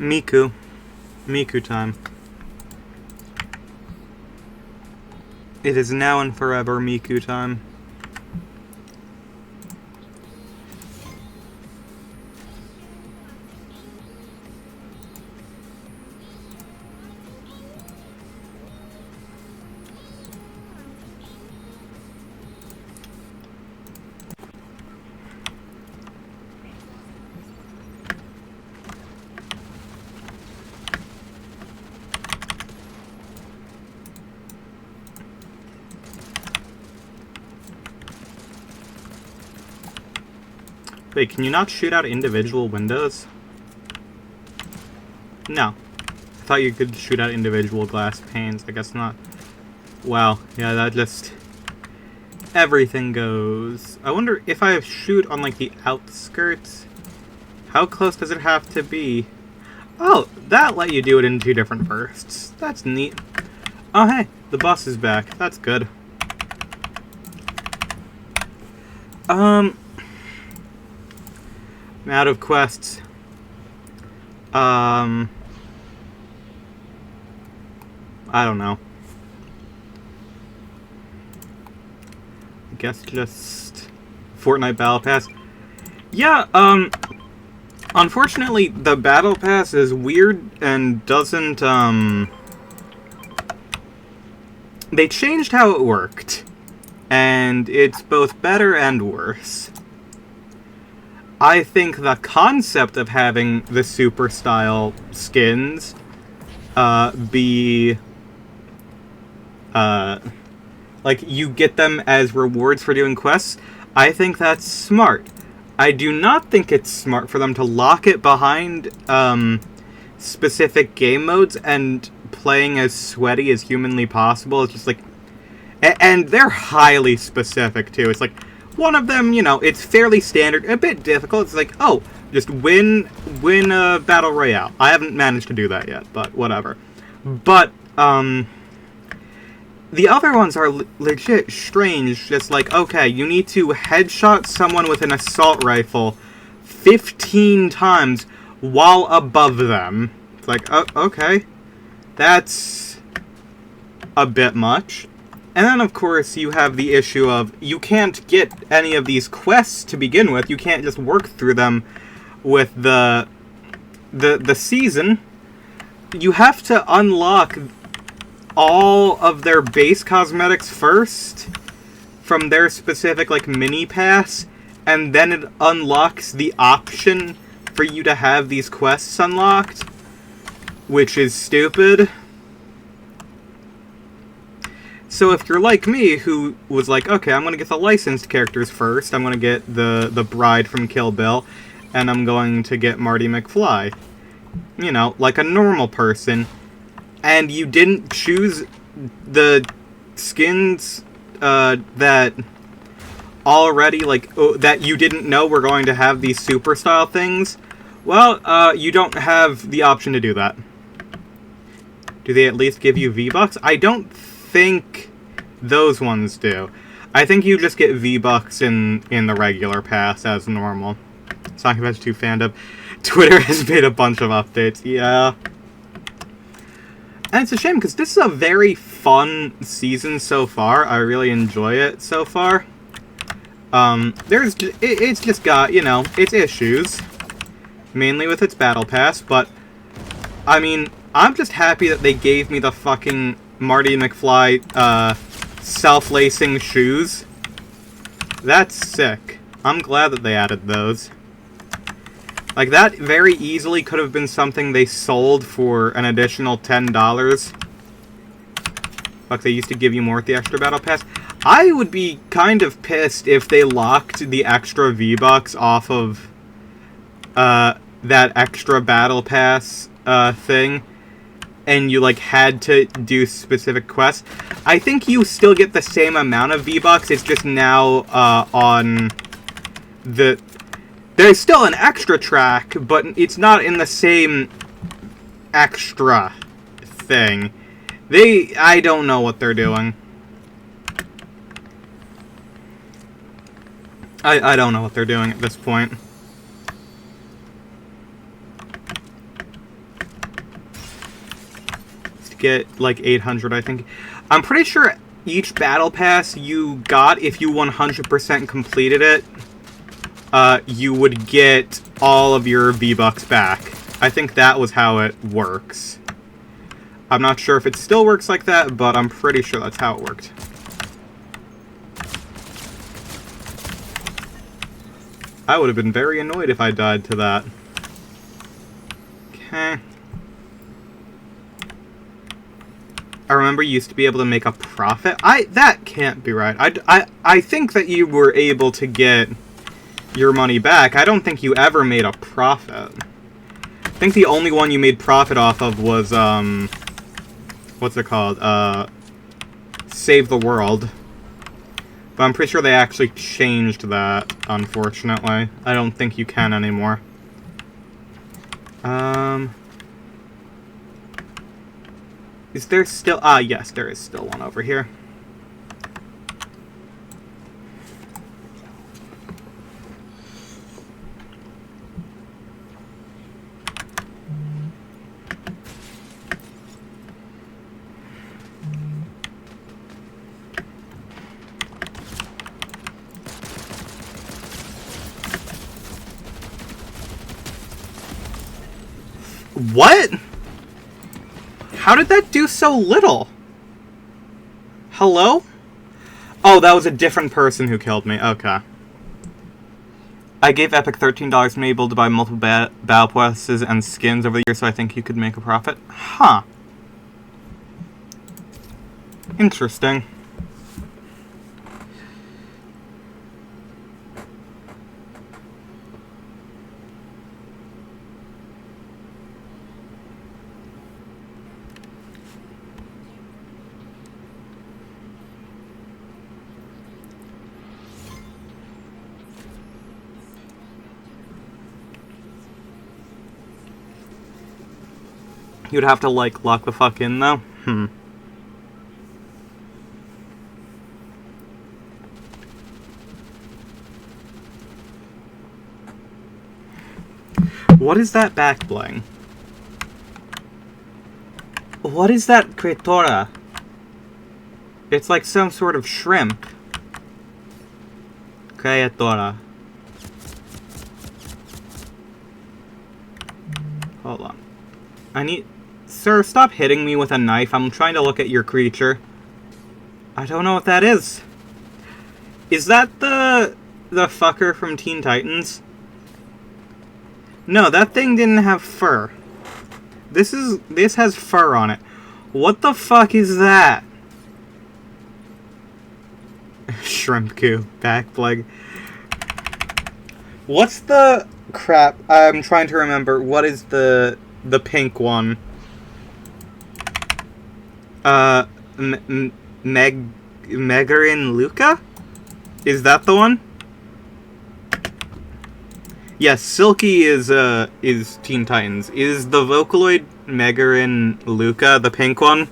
Miku. Miku time. It is now and forever Miku time. Wait, can you not shoot out individual windows? No. I thought you could shoot out individual glass panes. I guess not. Wow. Yeah, that just... everything goes. I wonder if I shoot on, like, the outskirts, how close does it have to be? Oh, that let you do it in 2 different bursts. That's neat. Oh, hey, the bus is back. That's good. I'm out of quests. I don't know. I guess just Fortnite Battle Pass. Yeah, unfortunately, the Battle Pass is weird and doesn't, they changed how it worked, and it's both better and worse. I think the concept of having the super style skins be like you get them as rewards for doing quests, I think that's smart. I do not think it's smart for them to lock it behind specific game modes and playing as sweaty as humanly possible. It's just like, and they're highly specific too. It's like, one of them, you know, it's fairly standard, a bit difficult. It's like, oh, just win a battle royale. I haven't managed to do that yet, but whatever. But, the other ones are legit strange. Just like, okay, you need to headshot someone with an assault rifle 15 times while above them. It's like, oh, okay. That's a bit much. And then, of course, you have the issue of you can't get any of these quests to begin with. You can't just work through them with the season. You have to unlock all of their base cosmetics first from their specific, like, mini pass, and then it unlocks the option for you to have these quests unlocked, which is stupid. So if you're like me, who was like, okay, I'm going to get the licensed characters first, I'm going to get the bride from Kill Bill, and I'm going to get Marty McFly, you know, like a normal person, and you didn't choose the skins that already, like, that you didn't know were going to have these super style things, well, you don't have the option to do that. Do they at least give you V-Bucks? I don't think those ones do. I think you just get V-Bucks in the regular pass as normal. Sonic Adventure 2 fandom. Twitter has made a bunch of updates. Yeah. And it's a shame, because this is a very fun season so far. I really enjoy it so far. It's just got, you know, its issues. Mainly with its battle pass, but, I mean, I'm just happy that they gave me the fucking Marty McFly, self-lacing shoes. That's sick. I'm glad that they added those. Like, that very easily could have been something they sold for an additional $10. Fuck, they used to give you more at the extra battle pass. I would be kind of pissed if they locked the extra V-Bucks off of, that extra battle pass, thing, and you, like, had to do specific quests. I think you still get the same amount of V-Bucks, it's just now, on the... There's still an extra track, but it's not in the same extra thing. I don't know what they're doing. I don't know what they're doing at this point. get like 800, I think. I'm pretty sure each battle pass you got, if you 100% completed it, you would get all of your V-Bucks back. I think that was how it works. I'm not sure if it still works like that, but I'm pretty sure that's how it worked. I would have been very annoyed if I died to that. Okay. I remember you used to be able to make a profit. That can't be right. I think that you were able to get your money back. I don't think you ever made a profit. I think the only one you made profit off of was, what's it called? Save the World. But I'm pretty sure they actually changed that, unfortunately. I don't think you can anymore. Is there still... yes, there is still one over here. What? How did that do so little? Hello? Oh, that was a different person who killed me. Okay. I gave Epic $13 and able to buy multiple battle passes and skins over the year, so I think you could make a profit. Huh. Interesting. You'd have to, like, lock the fuck in, though? What is that back bling? What is that creatura? It's like some sort of shrimp. Creatura. Hold on. I need... Sir, stop hitting me with a knife. I'm trying to look at your creature. I don't know what that is. Is that the fucker from Teen Titans? No, that thing didn't have fur. This has fur on it. What the fuck is that? Shrimp goo. Back leg. What's the... Crap. I'm trying to remember. What is the pink one? Megarin Luca? Is that the one? Yes, Silky is Teen Titans. Is the Vocaloid Megarin Luca the pink one?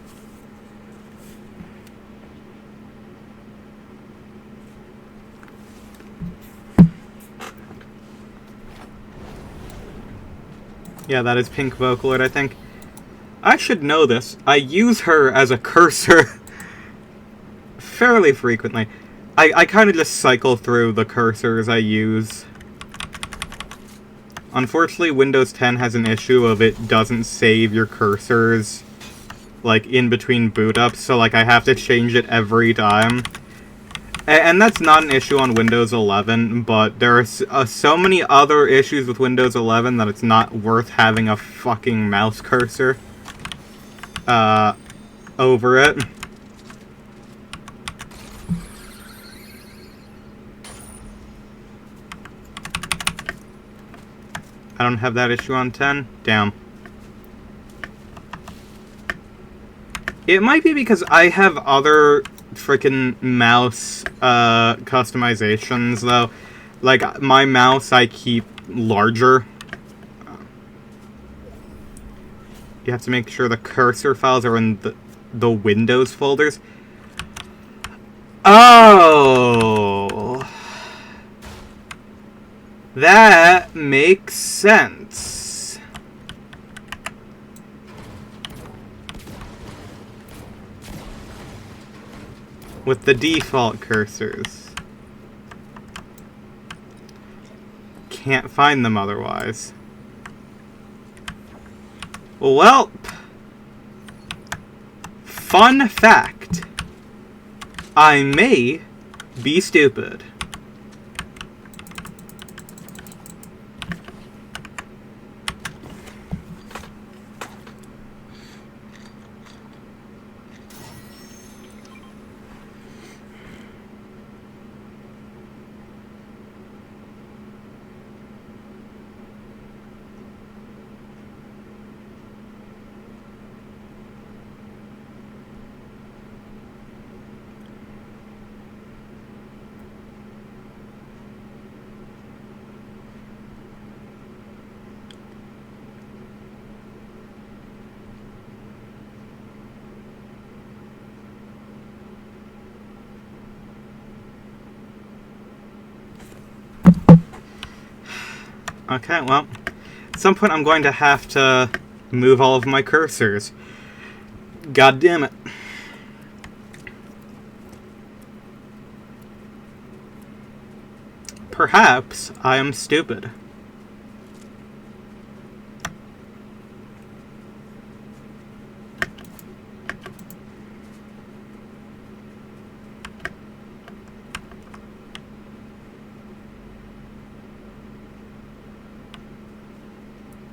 Yeah, that is pink Vocaloid, I think. I should know this. I use her as a cursor fairly frequently. I kind of just cycle through the cursors I use. Unfortunately, Windows 10 has an issue of it doesn't save your cursors, like, in between boot ups, so, like, I have to change it every time. And that's not an issue on Windows 11, but there are so many other issues with Windows 11 that it's not worth having a fucking mouse cursor over it. I don't have that issue on 10? Damn. It might be because I have other frickin' mouse customizations, though. Like, my mouse I keep larger. You have to make sure the cursor files are in the Windows folders. Oh! That makes sense. with the default cursors. Can't find them otherwise. Well, fun fact. I may be stupid. Okay, well, at some point I'm going to have to move all of my cursors. God damn it. Perhaps I am stupid.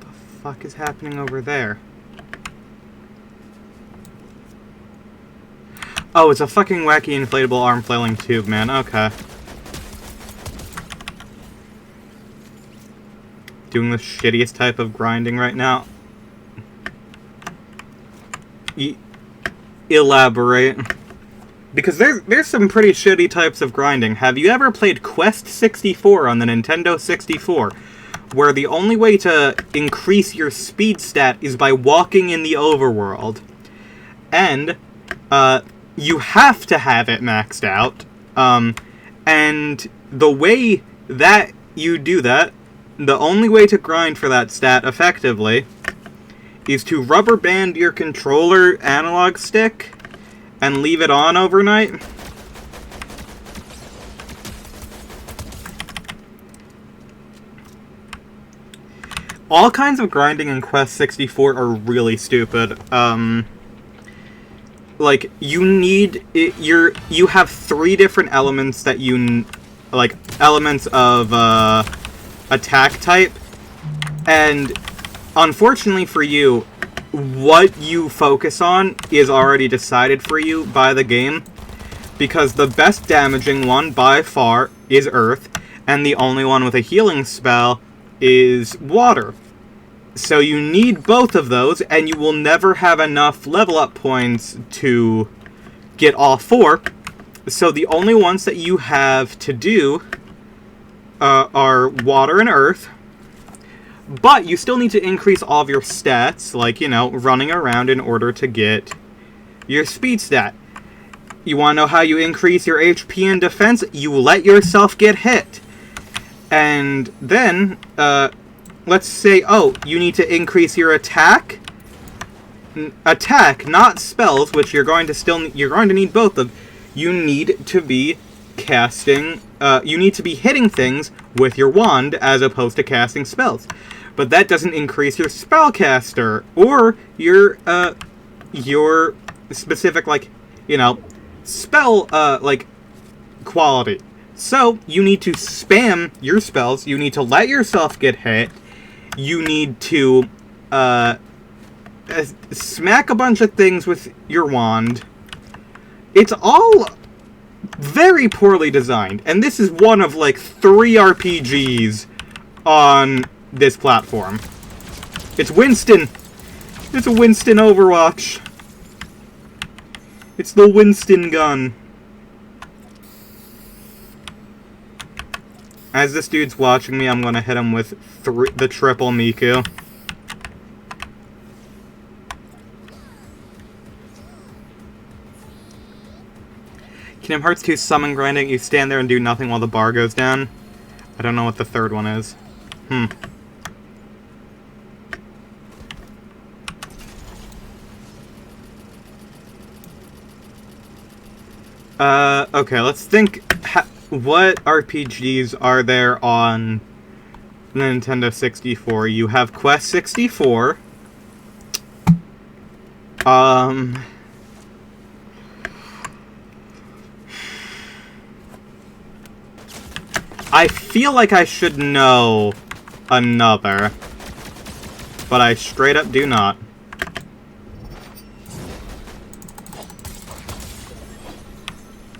What the fuck is happening over there? Oh, it's a fucking wacky inflatable arm flailing tube, man. Okay. Doing the shittiest type of grinding right now. Elaborate. Because there's some pretty shitty types of grinding. Have you ever played Quest 64 on the Nintendo 64? Where the only way to increase your speed stat is by walking in the overworld. And, you have to have it maxed out. And the way that you do that, the only way to grind for that stat effectively is to rubber band your controller analog stick and leave it on overnight. All kinds of grinding in Quest 64 are really stupid. Like, you need... you have 3 different elements that you... like, elements of, attack type. And, unfortunately for you, what you focus on is already decided for you by the game. Because the best damaging one, by far, is Earth. And the only one with a healing spell is water. So you need both of those, and you will never have enough level up points to get all 4. So the only ones that you have to do are water and earth. But you still need to increase all of your stats, like, you know, running around in order to get your speed stat. You want to know how you increase your HP and defense? You let yourself get hit. And then, let's say, oh, you need to increase your attack. Attack, not spells, which you're going to need both of. You need to be casting, you need to be hitting things with your wand as opposed to casting spells. But that doesn't increase your spellcaster or your specific, like, you know, spell, like, quality. So, you need to spam your spells, you need to let yourself get hit, you need to, smack a bunch of things with your wand. It's all very poorly designed, and this is one of, like, 3 RPGs on this platform. It's Winston! It's a Winston Overwatch. It's the Winston gun. As this dude's watching me, I'm gonna hit him with the triple Miku. Kingdom Hearts 2 summon grinding, you stand there and do nothing while the bar goes down. I don't know what the third one is. Okay, let's think. What RPGs are there on Nintendo 64? You have Quest 64. I feel like I should know another, but I straight up do not.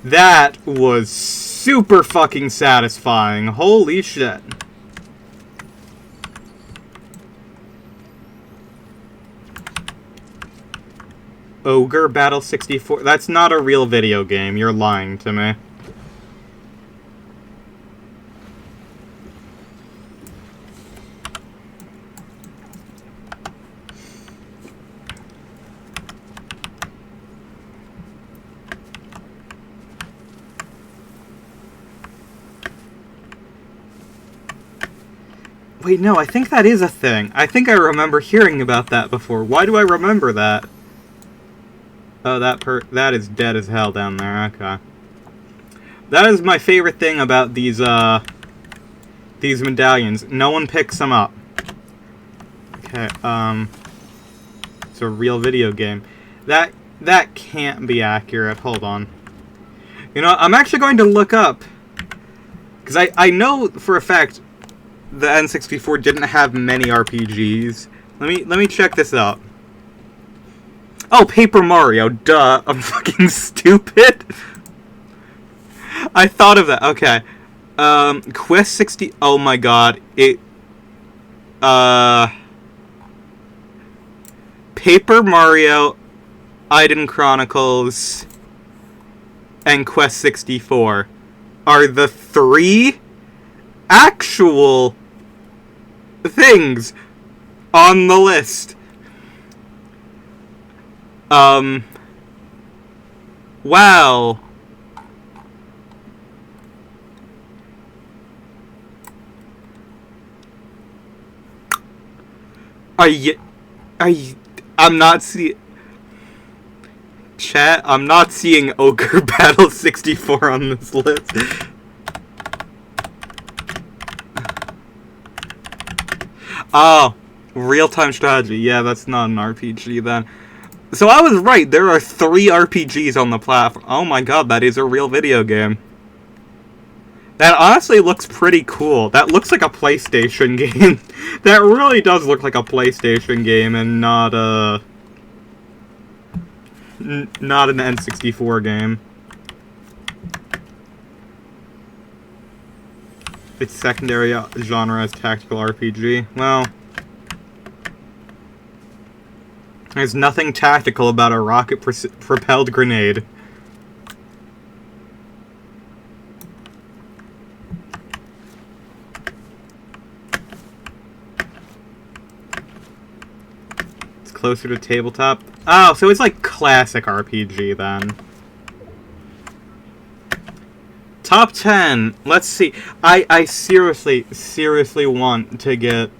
That was super fucking satisfying. Holy shit. Ogre Battle 64? That's not a real video game. You're lying to me. Wait, no, I think that is a thing. I think I remember hearing about that before. Why do I remember that? Oh, that is dead as hell down there. Okay. That is my favorite thing about these medallions. No one picks them up. Okay, it's a real video game. That can't be accurate. Hold on. You know, I'm actually going to look up, because I know for a fact the N64 didn't have many RPGs. Let me check this out. Oh, Paper Mario, duh. I'm fucking stupid. I thought of that. Okay. Quest 60. Oh my god. Paper Mario, Iden Chronicles, and Quest 64 are the 3 actual things on the list. Wow. I'm not seeing... Chat, I'm not seeing Ogre Battle 64 on this list. Oh, real-time strategy. Yeah, that's not an RPG then. So I was right, there are 3 RPGs on the platform. Oh my god, that is a real video game. That honestly looks pretty cool. That looks like a PlayStation game. That really does look like a PlayStation game and not not an N64 game. Its secondary genre is tactical RPG. Well, there's nothing tactical about a rocket-propelled grenade. It's closer to tabletop. Oh, so it's like classic RPG then. Top 10. Let's see. I seriously want to get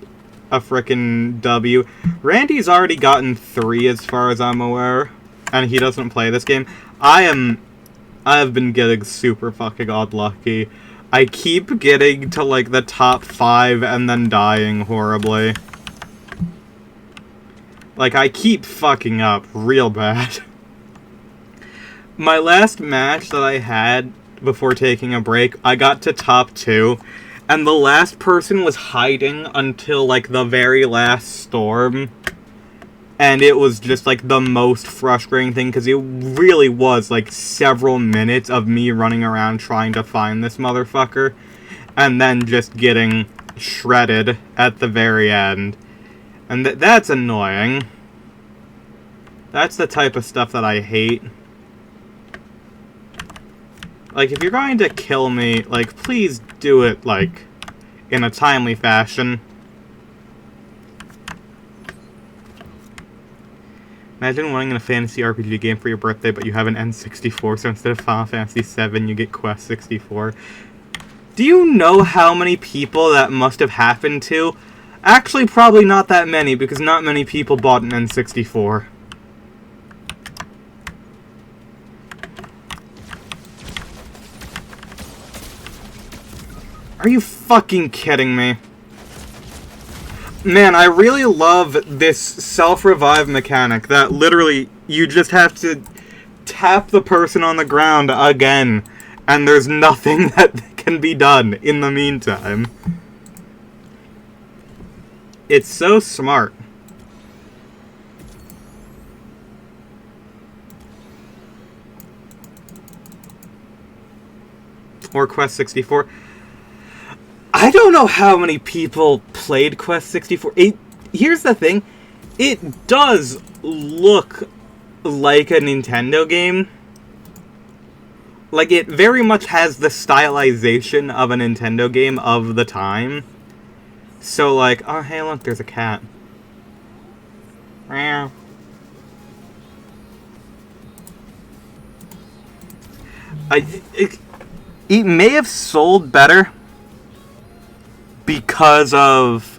a frickin' W. Randy's already gotten 3 as far as I'm aware, and he doesn't play this game. I have been getting super fucking unlucky. I keep getting to like the top 5 and then dying horribly. Like, I keep fucking up real bad. My last match that I had before taking a break, I got to top 2, and the last person was hiding until, like, the very last storm, and it was just, like, the most frustrating thing, because it really was, like, several minutes of me running around trying to find this motherfucker, and then just getting shredded at the very end. And that's annoying. That's the type of stuff that I hate. Like, if you're going to kill me, like, please do it, like, in a timely fashion. Imagine winning in a fantasy RPG game for your birthday, but you have an N64, so instead of Final Fantasy VII, you get Quest 64. Do you know how many people that must have happened to? Actually, probably not that many, because not many people bought an N64. Are you fucking kidding me? Man, I really love this self-revive mechanic that literally you just have to tap the person on the ground again, and there's nothing that can be done in the meantime. It's so smart. Or Quest 64. I don't know how many people played Quest 64. Here's the thing. It does look like a Nintendo game. Like, it very much has the stylization of a Nintendo game of the time. So, like, oh, hey, look, there's a cat. Meow. It may have sold better because of,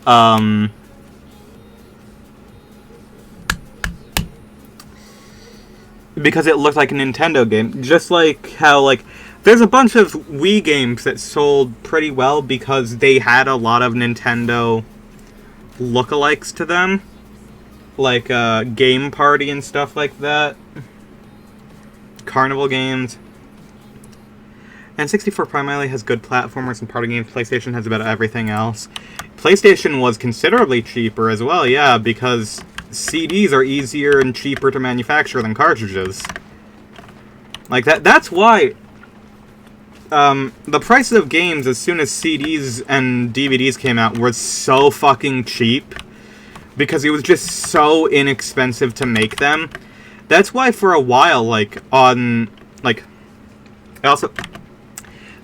because it looked like a Nintendo game. Just like how, like, there's a bunch of Wii games that sold pretty well because they had a lot of Nintendo lookalikes to them. Like, Game Party and stuff like that. Carnival games. And 64 primarily has good platformers and party games. PlayStation has about everything else. PlayStation was considerably cheaper as well, yeah, because CDs are easier and cheaper to manufacture than cartridges. Like, that's why the prices of games as soon as CDs and DVDs came out were so fucking cheap. Because it was just so inexpensive to make them. That's why for a while, like, also,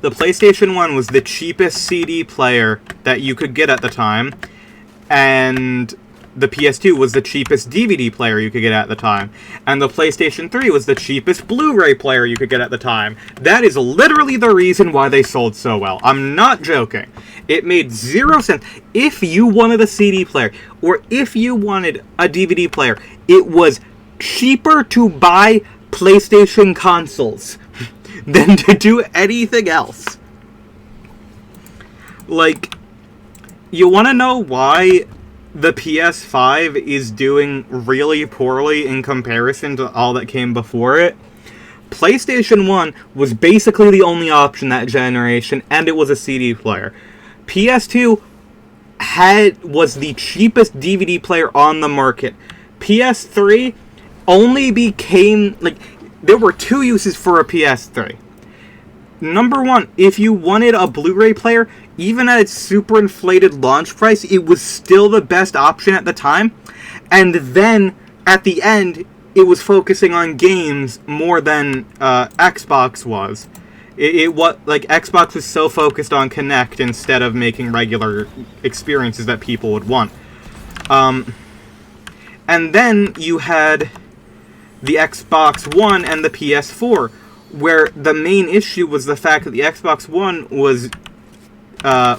the PlayStation 1 was the cheapest CD player that you could get at the time, and the PS2 was the cheapest DVD player you could get at the time, and the PlayStation 3 was the cheapest Blu-ray player you could get at the time. That is literally the reason why they sold so well. I'm not joking. It made 0 sense. If you wanted a CD player, or if you wanted a DVD player, it was cheaper to buy PlayStation consoles than to do anything else. Like, you want to know why the PS5 is doing really poorly in comparison to all that came before it? PlayStation 1 was basically the only option that generation, and it was a CD player. PS2 was the cheapest DVD player on the market. PS3 only became, like, there were two uses for a PS3. Number one, if you wanted a Blu-ray player, even at its super inflated launch price, it was still the best option at the time. And then, at the end, it was focusing on games more than Xbox was. Xbox was so focused on Kinect instead of making regular experiences that people would want. And then you had the Xbox One and the PS4, where the main issue was the fact that the Xbox One was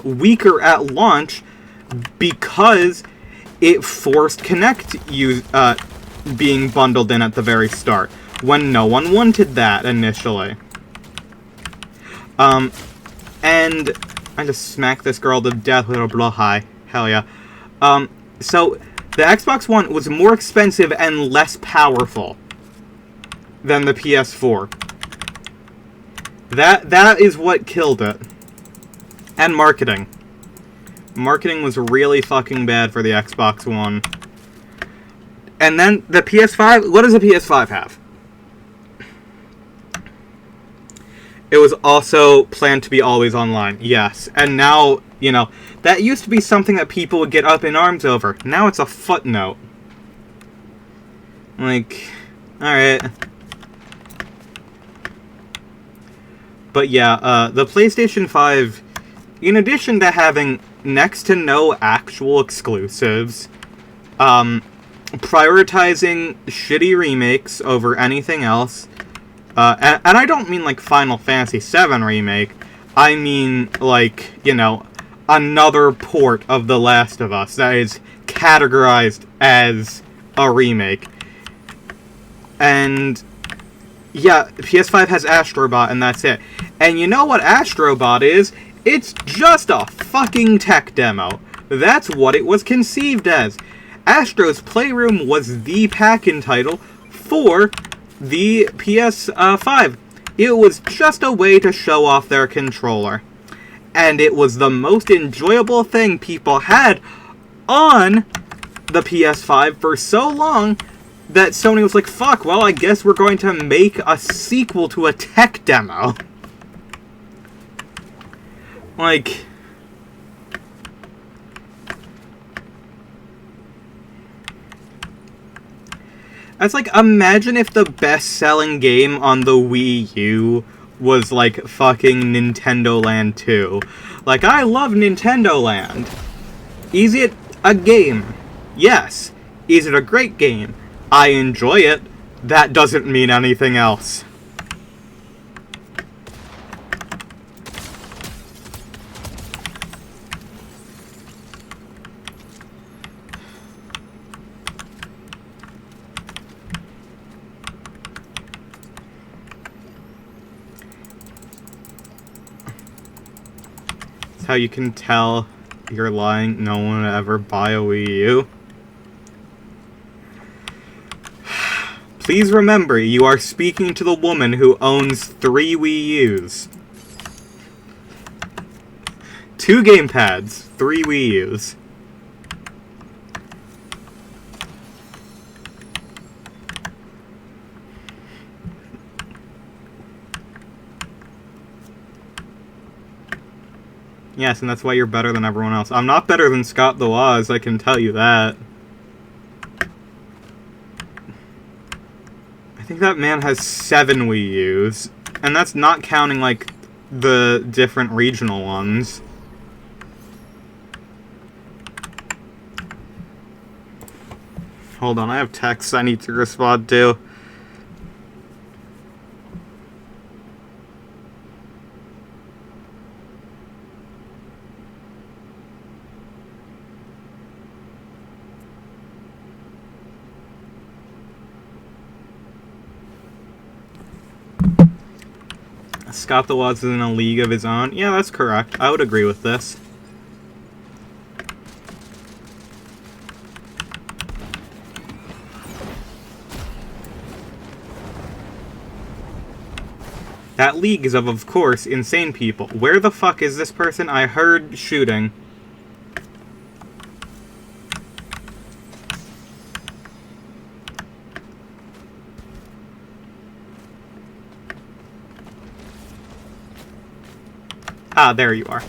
weaker at launch because it forced Kinect being bundled in at the very start, when no one wanted that initially. And I just smacked this girl to death with a blowhigh. Hell yeah. So the Xbox One was more expensive and less powerful than the PS4. That is what killed it. And marketing. Marketing was really fucking bad for the Xbox One. And then the PS5, what does the PS5 have? It was also planned to be always online, yes. And now, you know, that used to be something that people would get up in arms over. Now it's a footnote. Like, alright. But yeah, the PlayStation 5, in addition to having next to no actual exclusives, prioritizing shitty remakes over anything else, and I don't mean like Final Fantasy VII Remake, I mean like, you know, another port of The Last of Us that is categorized as a remake. And yeah, PS5 has Astrobot, and that's it. And you know what Astrobot is? It's just a fucking tech demo. That's what it was conceived as. Astro's Playroom was the pack-in title for the PS5. It was just a way to show off their controller. And it was the most enjoyable thing people had on the PS5 for so long that Sony was like, fuck, well, I guess we're going to make a sequel to a tech demo. Like... That's like, imagine if the best-selling game on the Wii U was, like, fucking Nintendo Land 2. Like, I love Nintendo Land. Is it a game? Yes. Is it a great game? I enjoy it. That doesn't mean anything else. How you can tell you're lying. No one would ever buy a Wii U. Please remember, you are speaking to the woman who owns 3 Wii U's. 2 gamepads, 3 Wii U's. Yes, and that's why you're better than everyone else. I'm not better than Scott the Woz, I can tell you that. I think that man has 7 Wii U's. And that's not counting, like, the different regional ones. Hold on, I have texts I need to respond to. Scott the Woz is in a league of his own. Yeah, that's correct. I would agree with this. That league is of course, insane people. Where the fuck is this person? I heard shooting. Ah, there you are.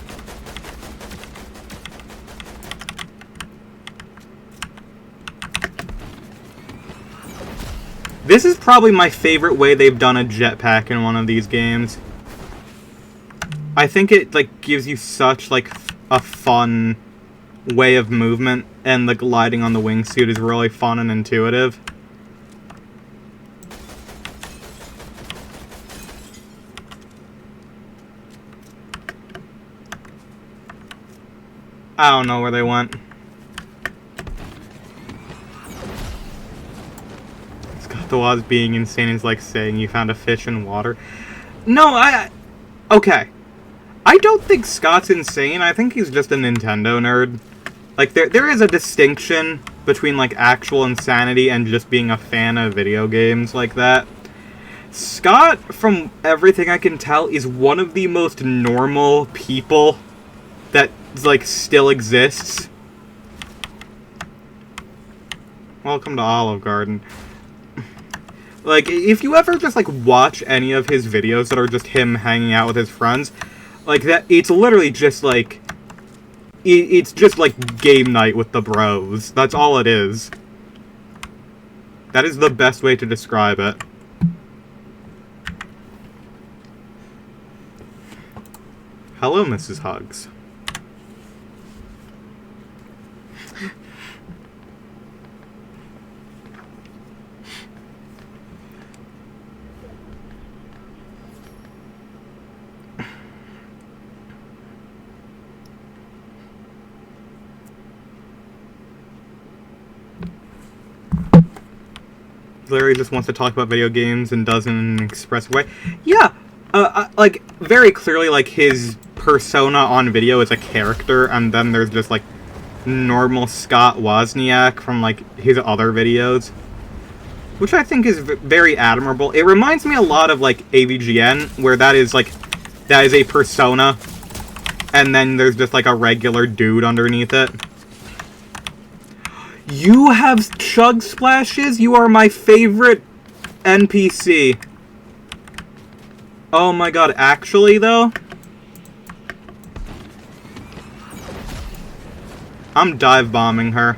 This is probably my favorite way they've done a jetpack in one of these games. I think it, like, gives you such, like, a fun way of movement, and the gliding on the wingsuit is really fun and intuitive. I don't know where they went. Scott the Woz being insane is like saying you found a fish in water. No, okay. I don't think Scott's insane. I think he's just a Nintendo nerd. Like, there is a distinction between, like, actual insanity and just being a fan of video games like that. Scott, from everything I can tell, is one of the most normal people that, like, still exists. Welcome to Olive Garden. Like, if you ever just, like, watch any of his videos that are just him hanging out with his friends, like, that, it's literally just, like, it's just, like, game night with the bros. That's all it is. That is the best way to describe it. Hello, Mrs. Hugs. Larry just wants to talk about video games and doesn't express way. Yeah, like, very clearly, like, his persona on video is a character, and then there's just, like, normal Scott Wozniak from, like, his other videos. Which I think is very admirable. It reminds me a lot of, like, AVGN, where that is a persona, and then there's just, like, a regular dude underneath it. You have chug splashes? You are my favorite NPC. Oh my god, actually, though? I'm dive bombing her.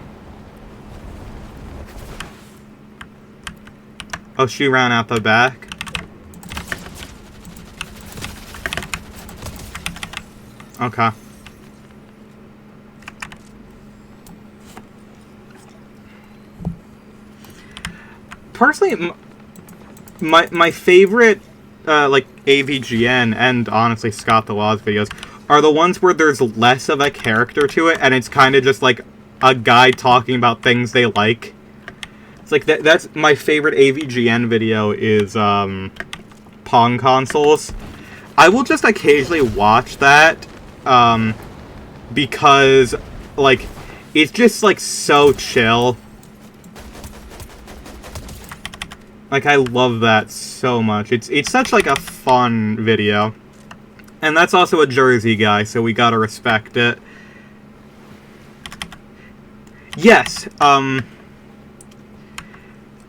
Oh, she ran out the back. Okay. Personally, my favorite, like, AVGN and, honestly, Scott the Woz videos are the ones where there's less of a character to it, and it's kind of just, like, a guy talking about things they like. It's like, that's my favorite AVGN video is, Pong consoles. I will just occasionally watch that, because, like, it's just, like, so chill. Like, I love that so much. It's such, like, a fun video. And that's also a Jersey guy, so we gotta respect it. Yes,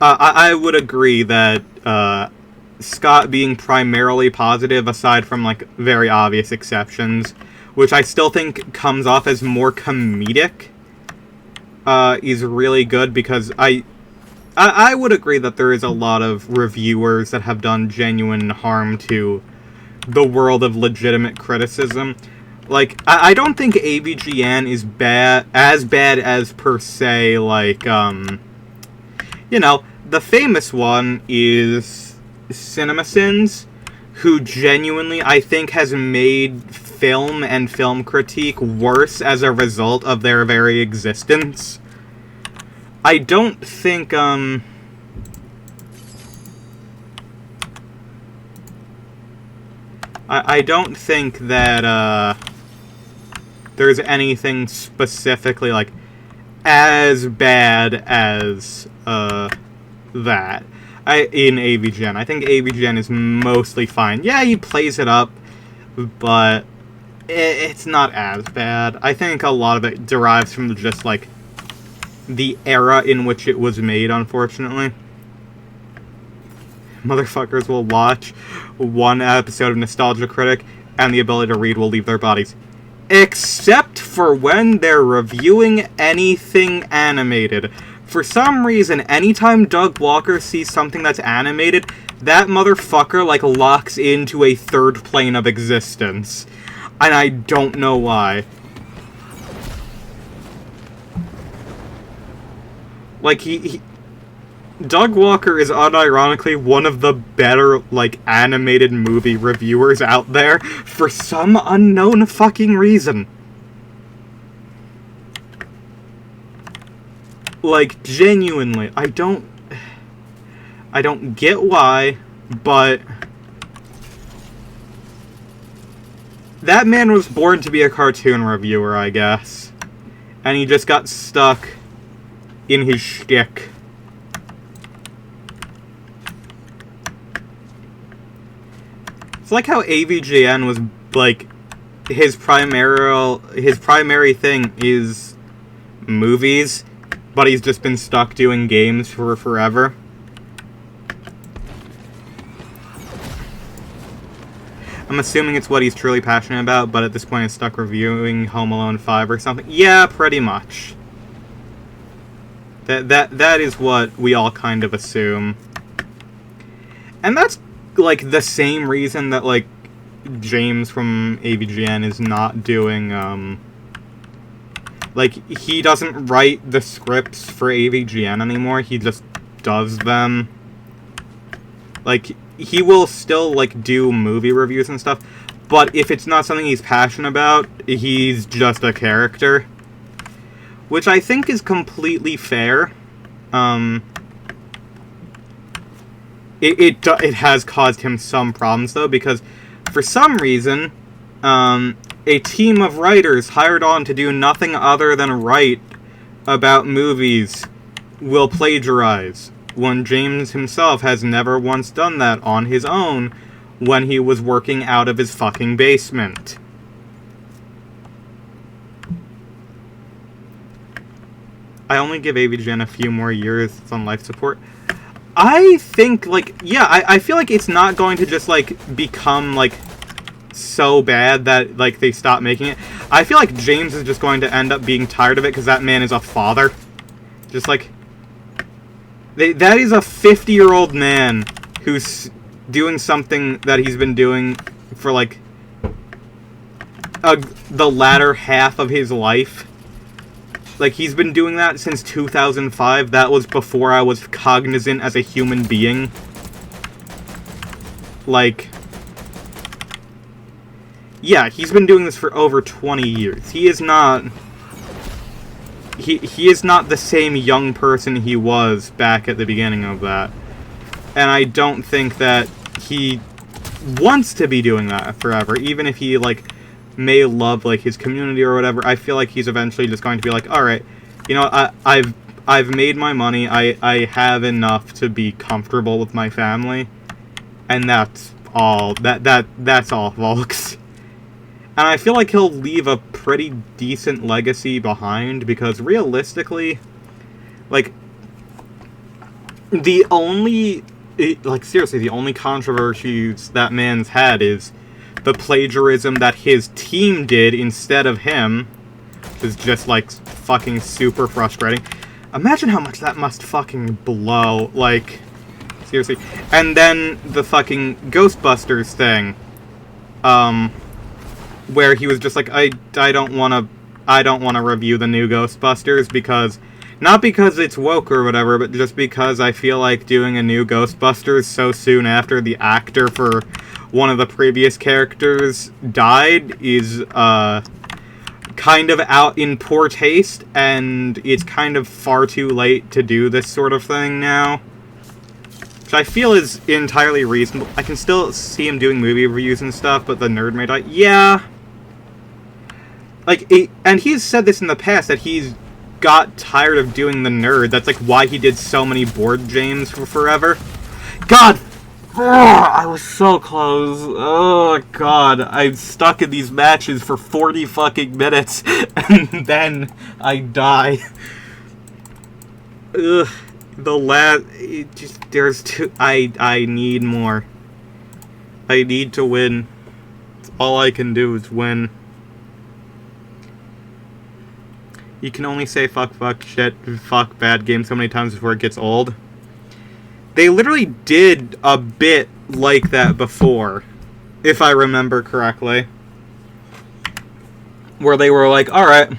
I would agree that, Scott being primarily positive, aside from, like, very obvious exceptions, which I still think comes off as more comedic, is really good, because I would agree that there is a lot of reviewers that have done genuine harm to the world of legitimate criticism. Like, I don't think AVGN is as bad as, per se, like, you know, the famous one is CinemaSins, who genuinely, I think, has made film and film critique worse as a result of their very existence. I don't think, I don't think that, there's anything specifically, like, as bad as, that. In AVGN. I think AVGN is mostly fine. Yeah, he plays it up, but it's not as bad. I think a lot of it derives from just, like, the era in which it was made, unfortunately. Motherfuckers will watch one episode of Nostalgia Critic, and the ability to read will leave their bodies. Except for when they're reviewing anything animated. For some reason, anytime Doug Walker sees something that's animated, that motherfucker, like, locks into a third plane of existence. And I don't know why. Like, Doug Walker is unironically one of the better, like, animated movie reviewers out there for some unknown fucking reason. Like, genuinely, I don't get why, but that man was born to be a cartoon reviewer, I guess. And he just got stuck in his shtick. It's like how AVGN was, like, his primary thing is movies, but he's just been stuck doing games for forever. I'm assuming it's what he's truly passionate about, but at this point he's stuck reviewing Home Alone 5 or something. Yeah, pretty much. That is what we all kind of assume. And that's, like, the same reason that, like, James from AVGN is not doing, like, he doesn't write the scripts for AVGN anymore, he just does them. Like, he will still, like, do movie reviews and stuff, but if it's not something he's passionate about, he's just a character. Which I think is completely fair. It has caused him some problems, though, because for some reason, a team of writers hired on to do nothing other than write about movies will plagiarize, when James himself has never once done that on his own when he was working out of his fucking basement. I only give AVGN a few more years. It's on life support. I think, like, yeah, I feel like it's not going to just, like, become, like, so bad that, like, they stop making it. I feel like James is just going to end up being tired of it because that man is a father. Just, like, that is a 50-year-old man who's doing something that he's been doing for, like, the latter half of his life. Like, he's been doing that since 2005. That was before I was cognizant as a human being. Like, yeah, he's been doing this for over 20 years. He is not... He is not the same young person he was back at the beginning of that. And I don't think that he wants to be doing that forever, even if he, like, may love, like, his community or whatever. I feel like he's eventually just going to be like, alright, you know, I've made my money, I have enough to be comfortable with my family, and that's all, that's all, folks. And I feel like he'll leave a pretty decent legacy behind, because realistically, like, the only, like, seriously, the only controversies that man's had is the plagiarism that his team did instead of him, which is just, like, fucking super frustrating. Imagine how much that must fucking blow, like, seriously. And then the fucking Ghostbusters thing, where he was just like, I don't want to review the new Ghostbusters because, not because it's woke or whatever, but just because I feel like doing a new Ghostbusters so soon after the actor for one of the previous characters died is, kind of out in poor taste, and it's kind of far too late to do this sort of thing now. Which I feel is entirely reasonable. I can still see him doing movie reviews and stuff, but the nerd may die. Yeah. Like, and he's said this in the past, that he's got tired of doing the nerd. That's, like, why he did so many board games for forever. God! I was so close. Oh, God. I'm stuck in these matches for 40 fucking minutes, and then I die. Ugh. The last... There's two... I need more. I need to win. All I can do is win. You can only say fuck, shit, fuck, bad game so many times before it gets old. They literally did a bit like that before, if I remember correctly. Where they were like, alright,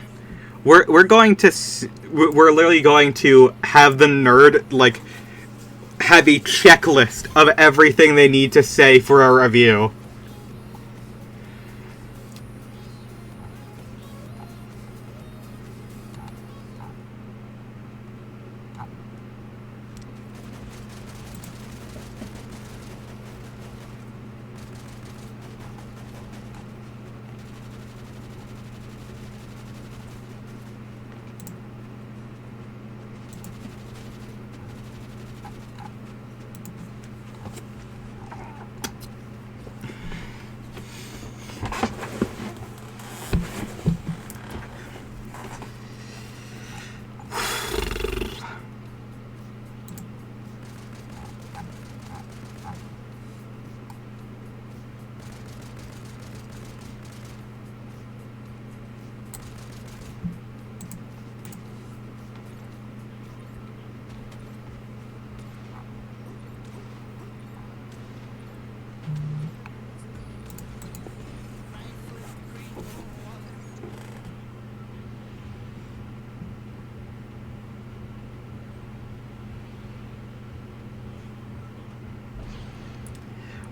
we're literally going to have the nerd, like, have a checklist of everything they need to say for a review.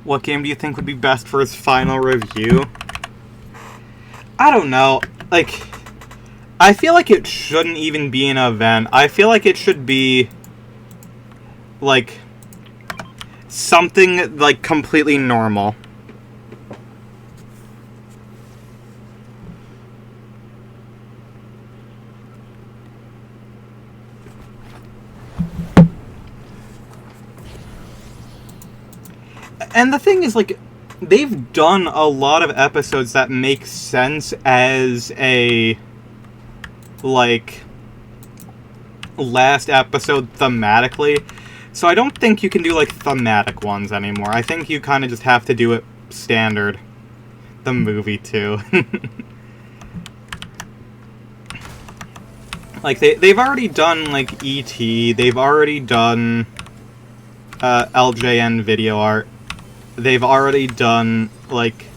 What game do you think would be best for his final review? I don't know. Like, I feel like it shouldn't even be an event. I feel like it should be, like, something, like, completely normal. And the thing is, like, they've done a lot of episodes that make sense as a, like, last episode thematically. So I don't think you can do, like, thematic ones anymore. I think you kind of just have to do it standard. The movie, too. Like, they've already done, like, E.T., they've already done LJN video art, they've already done, like,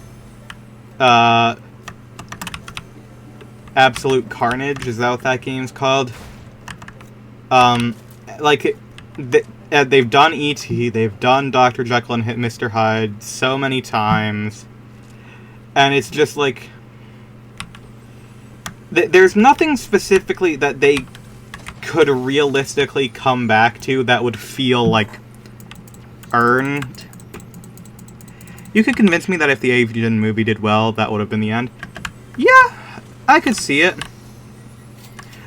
Absolute Carnage, is that what that game's called? Like, they've done E.T., they've done Dr. Jekyll and Mr. Hyde so many times, and it's just, like, there's nothing specifically that they could realistically come back to that would feel, like, earned. You could convince me that if the Asian movie did well, that would have been the end. Yeah, I could see it.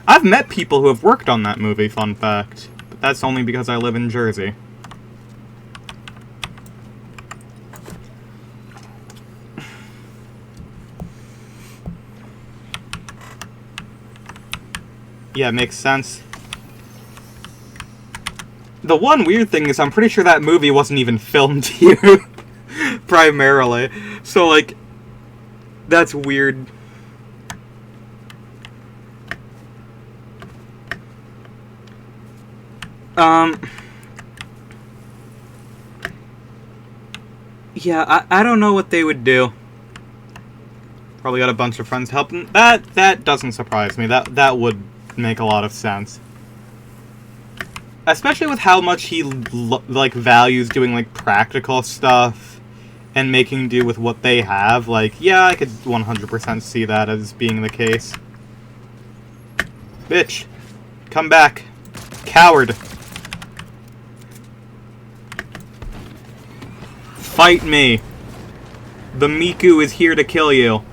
I've met people who have worked on that movie, fun fact. But that's only because I live in Jersey. Yeah, makes sense. The one weird thing is I'm pretty sure that movie wasn't even filmed here. Primarily. So, like, that's weird. Yeah, I don't know what they would do. Probably got a bunch of friends helping. That doesn't surprise me. That would make a lot of sense. Especially with how much he, like, values doing, like, practical stuff and making do with what they have. Like, yeah, I could 100% see that as being the case. Bitch. Come back. Coward. Fight me. The Miku is here to kill you.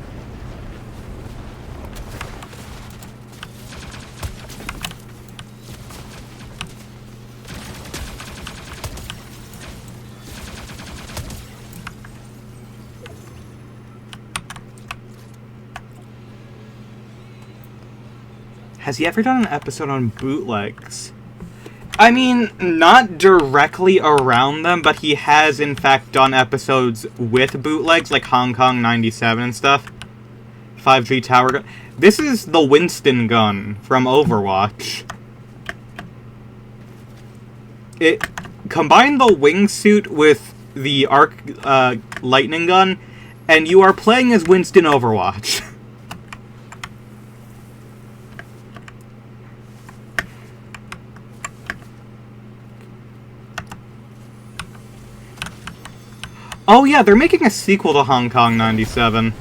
Has he ever done an episode on bootlegs? I mean, not directly around them, but he has, in fact, done episodes with bootlegs, like Hong Kong 97 and stuff. 5G tower gun. This is the Winston gun from Overwatch. Combine the wingsuit with the arc lightning gun, and you are playing as Winston Overwatch. Oh yeah, they're making a sequel to Hong Kong 97.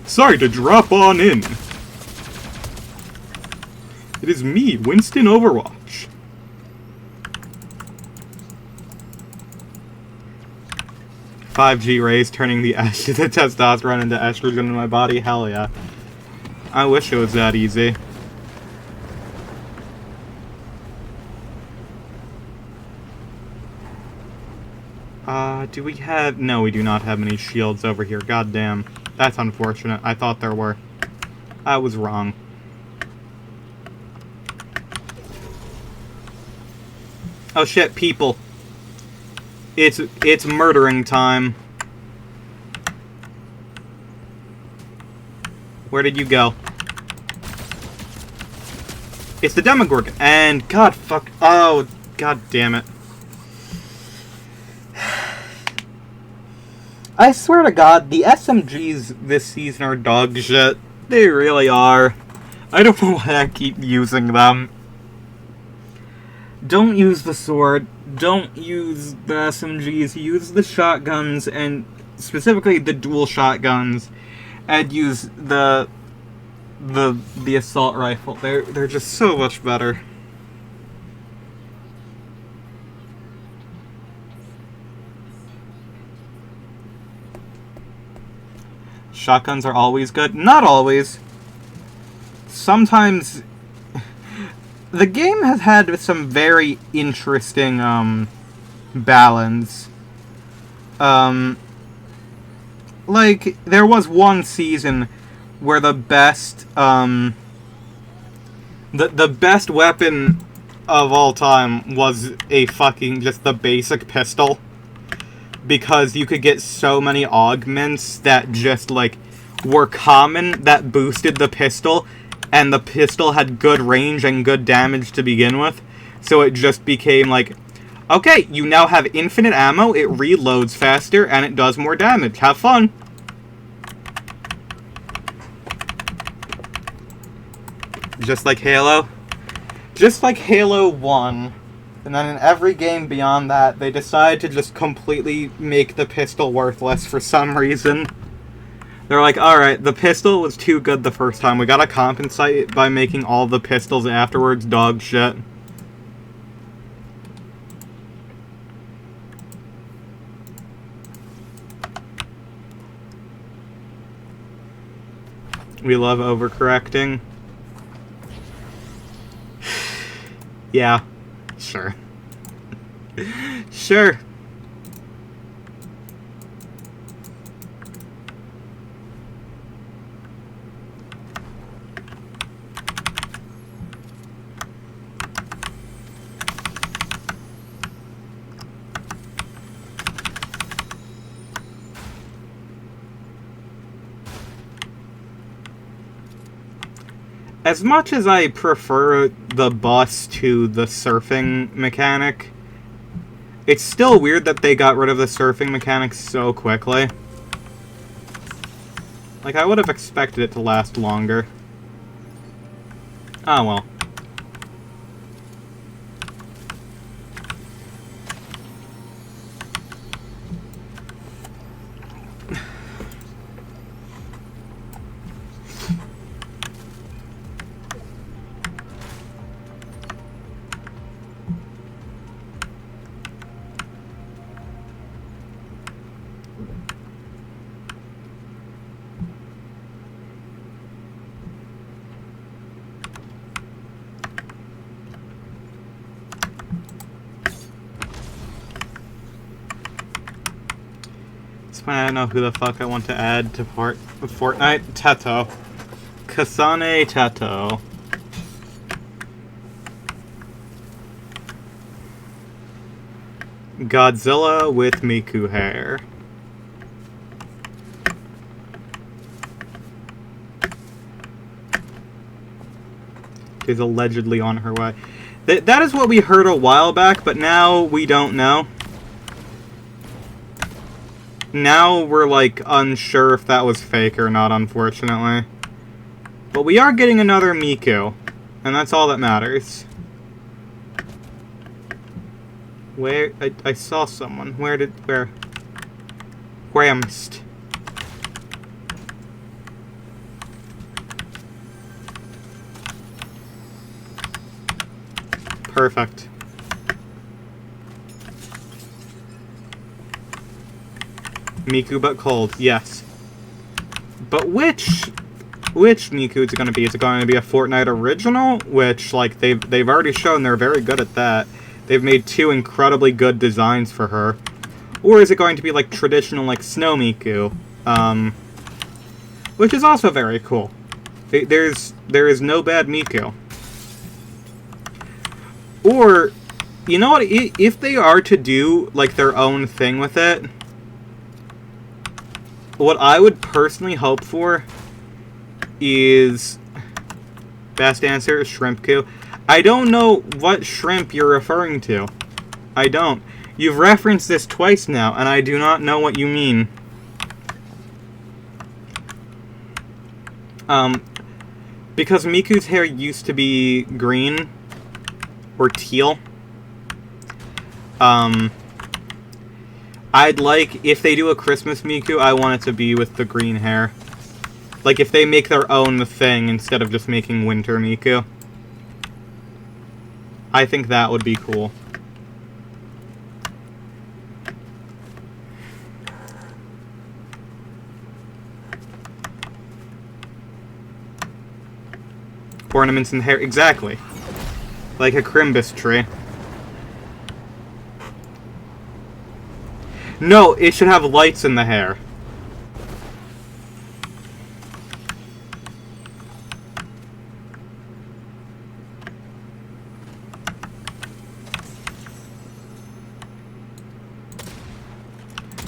Sorry to drop on in. It is me, Winston Overwatch. "5G rays turning the testosterone into estrogen in my body? Hell yeah. I wish it was that easy. Do we have... No, we do not have any shields over here. God damn. That's unfortunate. I thought there were. I was wrong. Oh shit, people. It's murdering time. Where did you go? It's the Demogorgon. And god fuck... Oh, god damn it. I swear to God, the SMGs this season are dog shit. They really are. I don't know why I keep using them. Don't use the sword. Don't use the SMGs. Use the shotguns, and specifically the dual shotguns. And use the assault rifle. They're just so much better. Shotguns are always good. Not always. sometimes the game has had some very interesting balance. Like, there was one season where the best the best weapon of all time was a fucking just the basic pistol, because you could get so many augments that just like were common that boosted the pistol, and the pistol had good range and good damage to begin with, so it just became like, okay, you now have infinite ammo, it reloads faster, and it does more damage. Have fun. Just like Halo. Just like Halo 1. And then in every game beyond that, they decide to just completely make the pistol worthless for some reason. They're like, alright, the pistol was too good the first time. We gotta compensate by making all the pistols afterwards dog shit. We love overcorrecting. Yeah, sure. Sure. As much as I prefer the bus to the surfing mechanic, it's still weird that they got rid of the surfing mechanic so quickly. Like, I would have expected it to last longer. Oh well. I don't know who the fuck I want to add to Fortnite. Teto. Kasane Teto. Godzilla with Miku hair. She's allegedly on her way. That is what we heard a while back, but now we don't know. Now we're, like, unsure if that was fake or not, unfortunately. But we are getting another Miku, and that's all that matters. Where? I saw someone. Where? Whamst. Perfect. Miku but cold, yes. But which Miku is it going to be? Is it going to be a Fortnite original? Which, like, they've already shown they're very good at that. They've made 2 incredibly good designs for her. Or is it going to be, like, traditional, like, Snow Miku? Which is also very cool. There is no bad Miku. Or, you know what? If they are to do, like, their own thing with it, what I would personally hope for is... Best answer is Shrimpku. I don't know what shrimp you're referring to. I don't. You've referenced this twice now, and I do not know what you mean. Because Miku's hair used to be green or teal. I'd like, if they do a Christmas Miku, I want it to be with the green hair. Like, if they make their own thing instead of just making Winter Miku. I think that would be cool. Ornaments in the hair. Exactly. Like a Crimbus tree. No, it should have lights in the hair.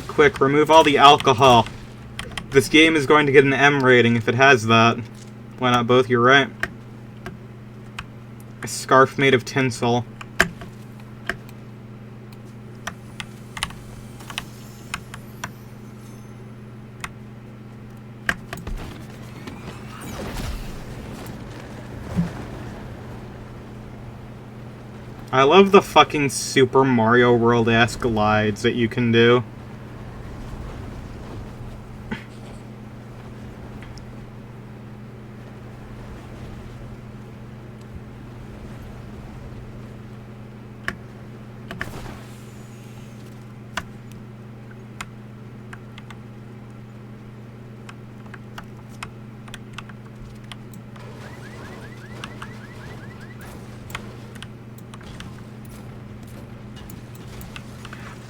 Quick, remove all the alcohol. This game is going to get an M rating if it has that. Why not both? You're right. A scarf made of tinsel. I love the fucking Super Mario World-esque glides that you can do.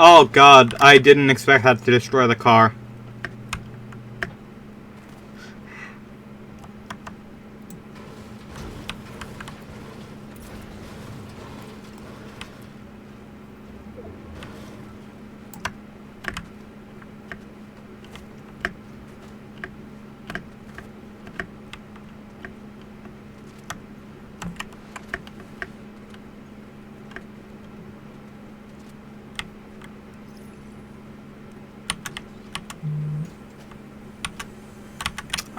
Oh god, I didn't expect that to destroy the car.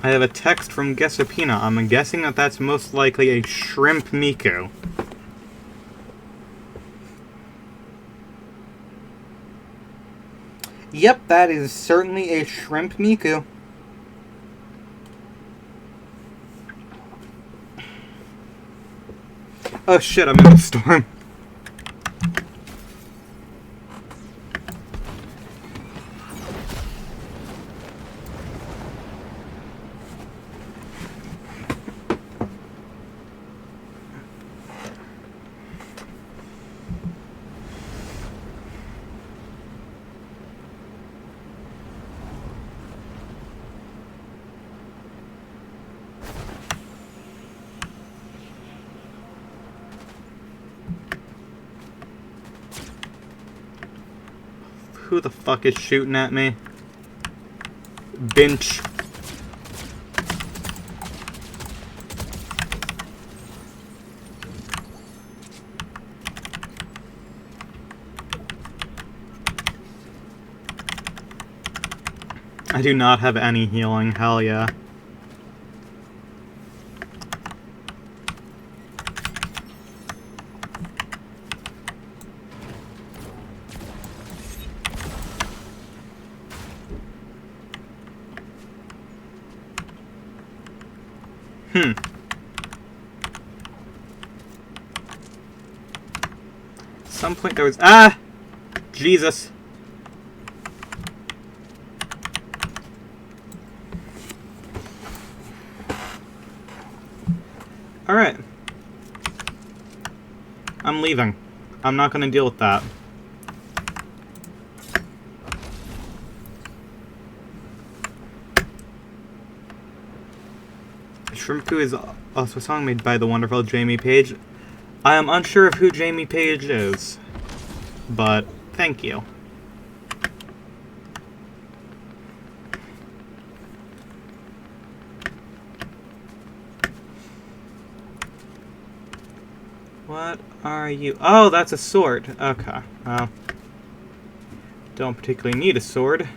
I have a text from Gesapina. I'm guessing that that's most likely a shrimp Miku. Yep, that is certainly a shrimp Miku. Oh shit, I'm in the storm. Who the fuck is shooting at me? Bench. I do not have any healing, hell yeah. At some point there was... Ah! Jesus. Alright. I'm leaving. I'm not gonna deal with that. Shrimpku is also a song made by the wonderful Jamie Page. I am unsure of who Jamie Page is, but thank you. What are you? Oh, that's a sword. Okay, well, don't particularly need a sword.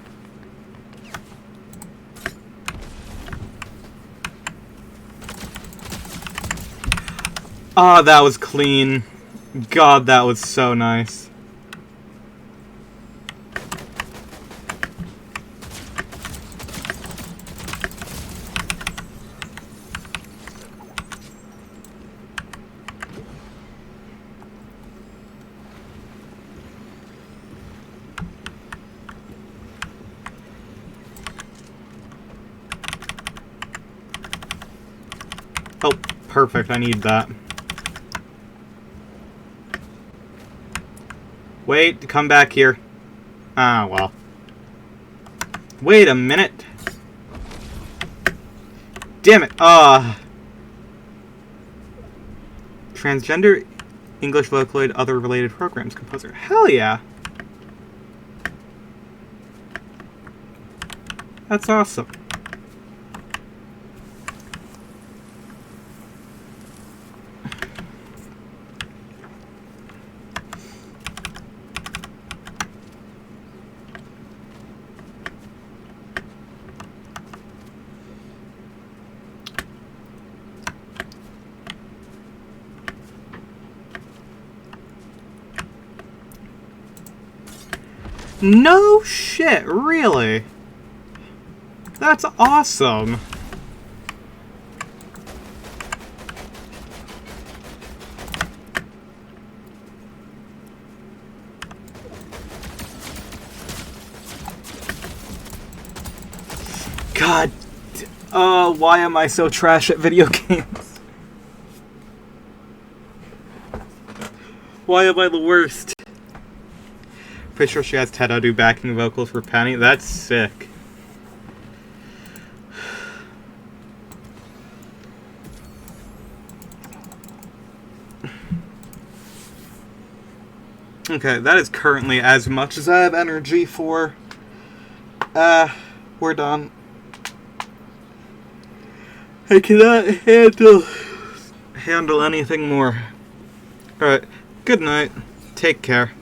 Oh, that was clean. God, that was so nice. Oh. Perfect, I need that. Wait, come back here. Ah, well. Wait a minute. Damn it. Transgender English Vocaloid, other related programs composer. Hell yeah. That's awesome. No shit, really? That's awesome. God, why am I so trash at video games? Why am I the worst? Pretty sure she has Ted do backing vocals for Penny. That's sick. Okay, that is currently as much as I have energy for. We're done. I cannot handle anything more. Alright, good night. Take care.